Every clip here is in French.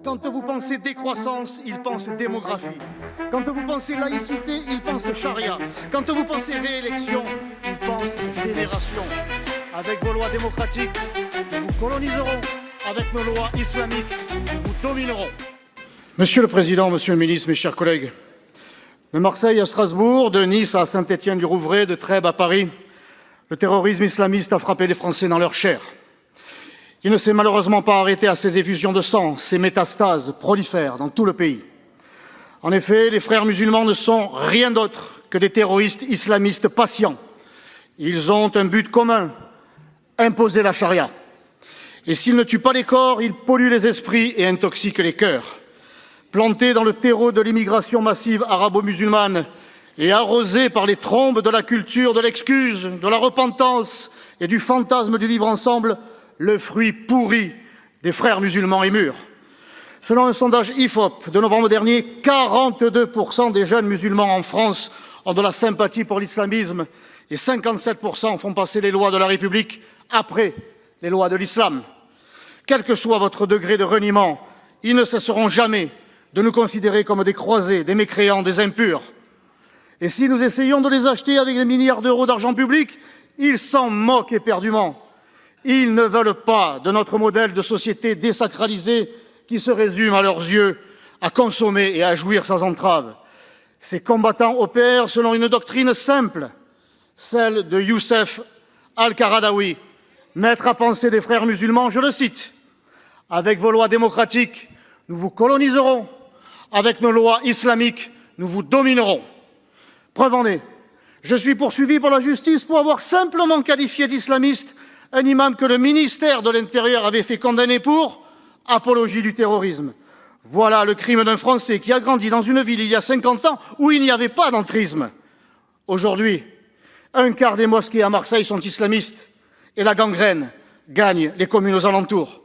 Quand vous pensez décroissance, ils pensent démographie. Quand vous pensez laïcité, ils pensent charia. Quand vous pensez réélection, ils pensent génération. Avec vos lois démocratiques, nous vous coloniserons. Avec nos lois islamiques, nous vous dominerons. Monsieur le Président, Monsieur le Ministre, mes chers collègues, de Marseille à Strasbourg, de Nice à Saint-Étienne-du-Rouvray, de Trèbes à Paris, le terrorisme islamiste a frappé les Français dans leur chair. Il ne s'est malheureusement pas arrêté à ces effusions de sang, ces métastases prolifèrent dans tout le pays. En effet, les frères musulmans ne sont rien d'autre que des terroristes islamistes patients. Ils ont un but commun, imposer la charia. Et s'ils ne tuent pas les corps, ils polluent les esprits et intoxiquent les cœurs. Plantés dans le terreau de l'immigration massive arabo-musulmane et arrosés par les trombes de la culture de l'excuse, de la repentance et du fantasme du vivre ensemble, le fruit pourri des frères musulmans est mûr. Selon un sondage IFOP de novembre dernier, 42% des jeunes musulmans en France ont de la sympathie pour l'islamisme et 57% font passer les lois de la République après les lois de l'islam. Quel que soit votre degré de reniement, ils ne cesseront jamais de nous considérer comme des croisés, des mécréants, des impurs. Et si nous essayons de les acheter avec des milliards d'euros d'argent public, ils s'en moquent éperdument. Ils ne veulent pas de notre modèle de société désacralisé qui se résume à leurs yeux à consommer et à jouir sans entrave. Ces combattants opèrent selon une doctrine simple, celle de Youssef Al-Qaradawi, maître à penser des frères musulmans, je le cite. « Avec vos lois démocratiques, nous vous coloniserons. Avec nos lois islamiques, nous vous dominerons. » Preuve en est, je suis poursuivi par la justice pour avoir simplement qualifié d'islamiste un imam que le ministère de l'Intérieur avait fait condamner pour apologie du terrorisme. Voilà le crime d'un Français qui a grandi dans une ville il y a 50 ans où il n'y avait pas d'entrisme. Aujourd'hui, un quart des mosquées à Marseille sont islamistes et la gangrène gagne les communes aux alentours.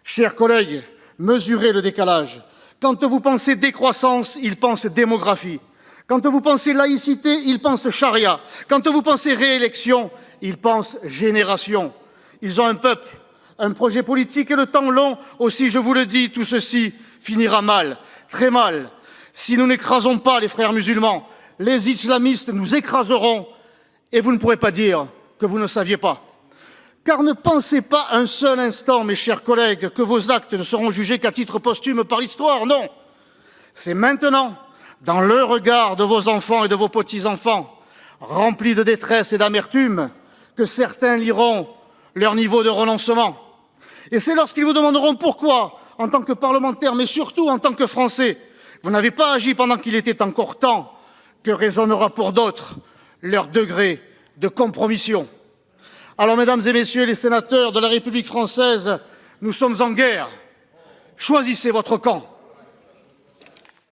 Chers collègues, mesurez le décalage. Quand vous pensez décroissance, ils pensent démographie. Quand vous pensez laïcité, ils pensent charia. Quand vous pensez réélection, ils pensent génération. Ils ont un peuple, un projet politique et le temps long. Aussi, je vous le dis, tout ceci finira mal, très mal. Si nous n'écrasons pas les frères musulmans, les islamistes nous écraseront et vous ne pourrez pas dire que vous ne saviez pas. Car ne pensez pas un seul instant, mes chers collègues, que vos actes ne seront jugés qu'à titre posthume par l'histoire. Non, c'est maintenant, dans le regard de vos enfants et de vos petits-enfants, remplis de détresse et d'amertume, que certains liront leur niveau de renoncement. Et c'est lorsqu'ils vous demanderont pourquoi, en tant que parlementaire, mais surtout en tant que Français, vous n'avez pas agi pendant qu'il était encore temps, que résonnera pour d'autres leur degré de compromission. Alors, mesdames et messieurs les sénateurs de la République française, nous sommes en guerre. Choisissez votre camp.